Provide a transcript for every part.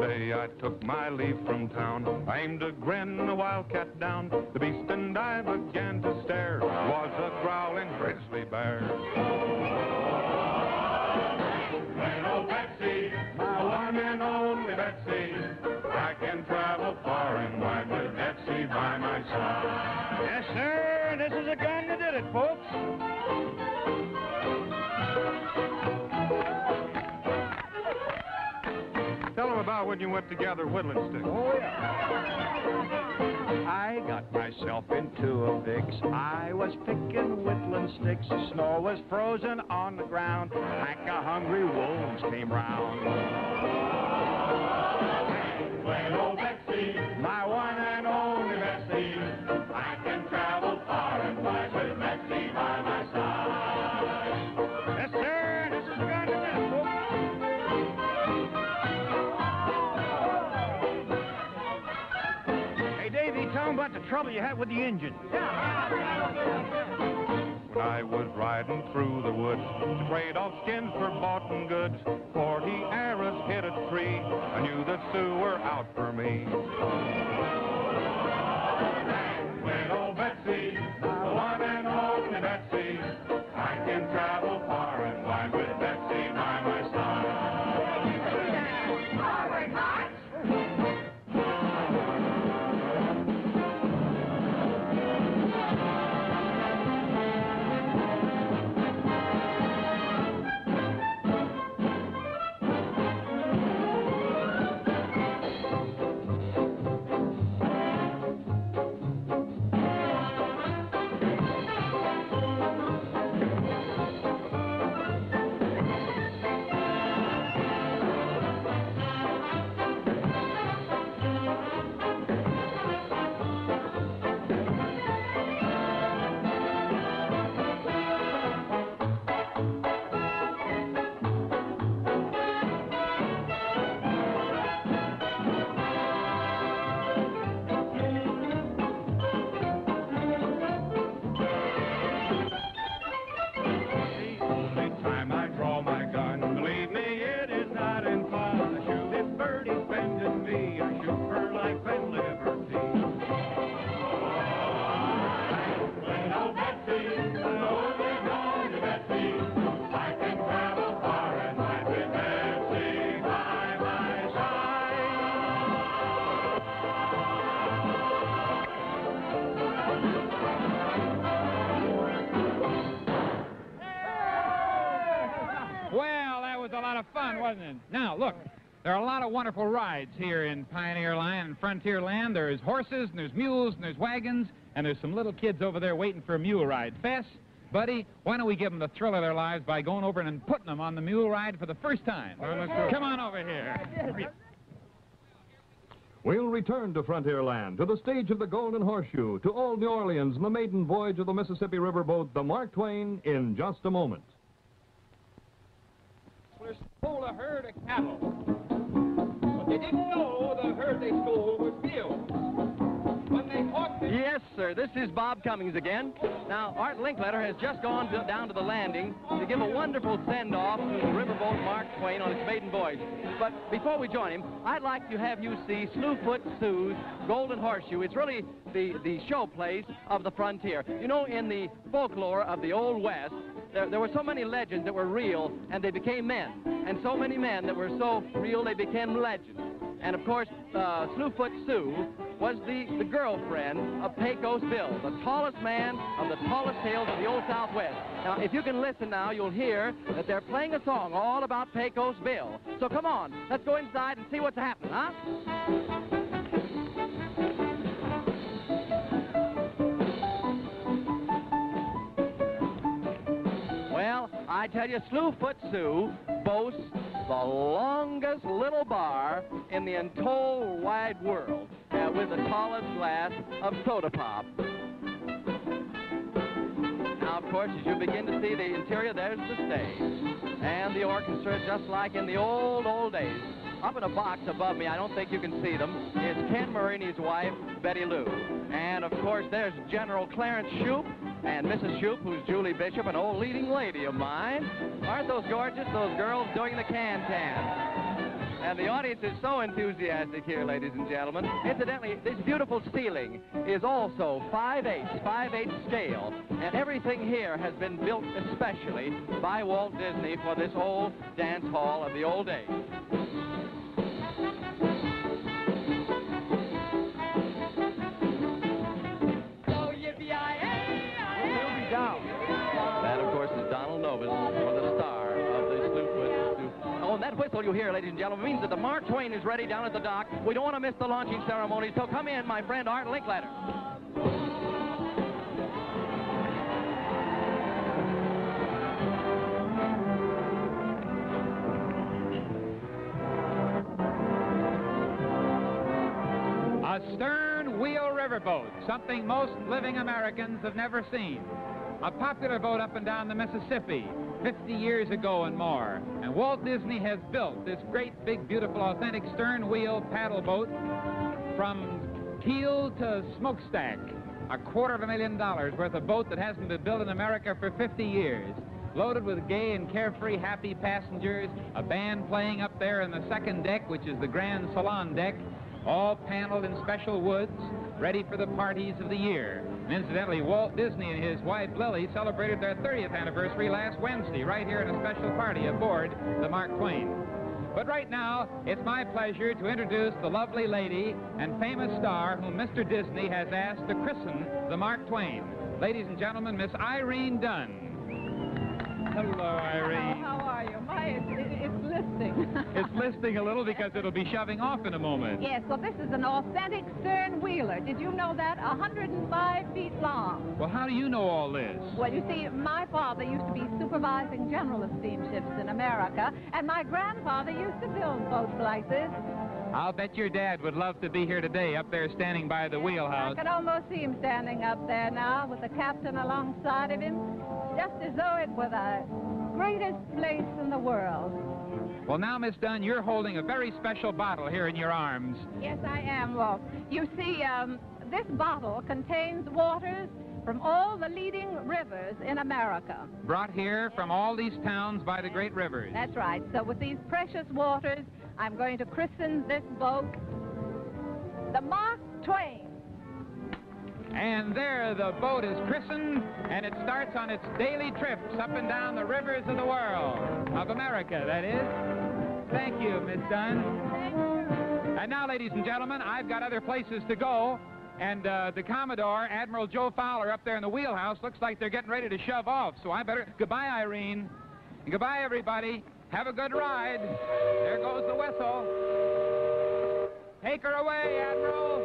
day I took my leave from town. I aimed a grin, a wildcat down. The beast and I began to stare. It was a growling grizzly bear. Little Betsy, my one and only Betsy. I can travel far and wide with Betsy by my side. Yes, sir. This is the gun that did it, folks. Tell them about when you went to gather woodland sticks. Oh, yeah. I got myself into a fix. I was picking woodland sticks. The snow was frozen on the ground. Like a hungry wolves came round. Little Betsy, My one and only Betsy. I can travel far and wide with Betsy by my side. Yes, sir. This is the gun that did it, folks. Hey, Davey, tell them about the trouble you had with the engine. When I was riding through the woods to trade off skins for bought and goods, 40 arrows hit a tree. I knew the Sioux were out for me. Little Betsy, the one and only Betsy, I can travel far and wide with Betsy by my side. Fun, wasn't it? Now, look, there are a lot of wonderful rides here in Pioneer Land and Frontierland. There's horses, and there's mules, and there's wagons, and there's some little kids over there waiting for a mule ride. Fess, Buddy, why don't we give them the thrill of their lives by going over and putting them on the mule ride for the first time? Come on over here. We'll return to Frontierland, to the stage of the Golden Horseshoe, to Old New Orleans and the maiden voyage of the Mississippi Riverboat, the Mark Twain, in just a moment. Stole a herd of cattle, but they didn't know the herd they stole was Bill's. When they caught the... Yes, sir. This is Bob Cummings again. Now, Art Linkletter has just gone down to the landing to give a wonderful send-off to the riverboat Mark Twain on its maiden voyage. But before we join him, I'd like to have you see Slewfoot Sue's Golden Horseshoe. It's really the showplace of the frontier. You know, in the folklore of the Old West, there were so many legends that were real, and they became men. And so many men that were so real, they became legends. And, of course, Slewfoot Sue was the girlfriend of Pecos Bill, the tallest man of the tallest tales of the Old Southwest. Now, if you can listen now, you'll hear that they're playing a song all about Pecos Bill. So come on, let's go inside and see what's happening, huh? Well, I tell you, Slewfoot Sue boasts the longest little bar in the entire wide world, with the tallest glass of soda pop. Now, of course, as you begin to see the interior, there's the stage. And the orchestra, just like in the old days. Up in a box above me, I don't think you can see them, is Ken Marini's wife, Betty Lou. And, of course, there's General Clarence Shoup and Mrs. Shoup, who's Julie Bishop, an old leading lady of mine. Aren't those gorgeous, those girls doing the can-can? And the audience is so enthusiastic here, ladies and gentlemen. Incidentally, this beautiful ceiling is also 5/8 scale. And everything here has been built especially by Walt Disney for this old dance hall of the old days. That, of course, is Donald Novus, or the star of the Slewfoot. Oh, and that whistle you hear, ladies and gentlemen, means that the Mark Twain is ready down at the dock. We don't want to miss the launching ceremony, so come in, my friend Art Linkletter. A stern wheel riverboat, something most living Americans have never seen. A popular boat up and down the Mississippi 50 years ago and more. And Walt Disney has built this great, big, beautiful, authentic stern wheel paddle boat from keel to smokestack. $250,000 worth of boat that hasn't been built in America for 50 years. Loaded with gay and carefree, happy passengers, a band playing up there in the second deck, which is the Grand Salon deck, all paneled in special woods, ready for the parties of the year. And incidentally, Walt Disney and his wife Lily celebrated their 30th anniversary last Wednesday, right here in a special party aboard the Mark Twain. But right now, it's my pleasure to introduce the lovely lady and famous star whom Mr. Disney has asked to christen the Mark Twain. Ladies and gentlemen, Miss Irene Dunn. Hello, Irene. How are you? It's listing. It's listing a little because it'll be shoving off in a moment. Yes, well, this is an authentic stern wheeler. Did you know that? 105 feet long. Well, how do you know all this? Well, you see, my father used to be supervising general steamships in America, and my grandfather used to build boats like this. I'll bet your dad would love to be here today, up there standing by the wheelhouse. I can almost see him standing up there now with the captain alongside of him, just as though it were the greatest place in the world. Well, now, Miss Dunn, you're holding a very special bottle here in your arms. Yes, I am, Walt. You see, this bottle contains waters from all the leading rivers in America. Brought here from all these towns by the great rivers. That's right. So with these precious waters, I'm going to christen this boat the Mark Twain. And there the boat is christened, and it starts on its daily trips up and down the rivers of the world, of America, that is. Thank you, Miss Dunn. Thank you. And now, ladies and gentlemen, I've got other places to go, and the Commodore, Admiral Joe Fowler, up there in the wheelhouse, looks like they're getting ready to shove off, so I better... Goodbye, Irene. And goodbye, everybody. Have a good ride. There goes the whistle. Take her away, Admiral.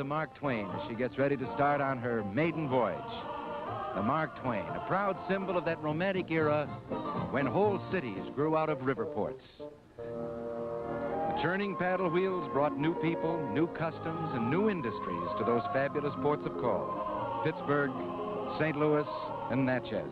Mark Twain as she gets ready to start on her maiden voyage. The Mark Twain, a proud symbol of that romantic era when whole cities grew out of river ports. The churning paddle wheels brought new people, new customs, and new industries to those fabulous ports of call: Pittsburgh, St. Louis, and Natchez.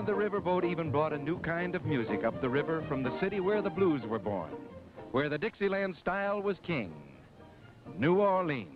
The riverboat even brought a new kind of music up the river from the city where the blues were born, where the Dixieland style was king, New Orleans.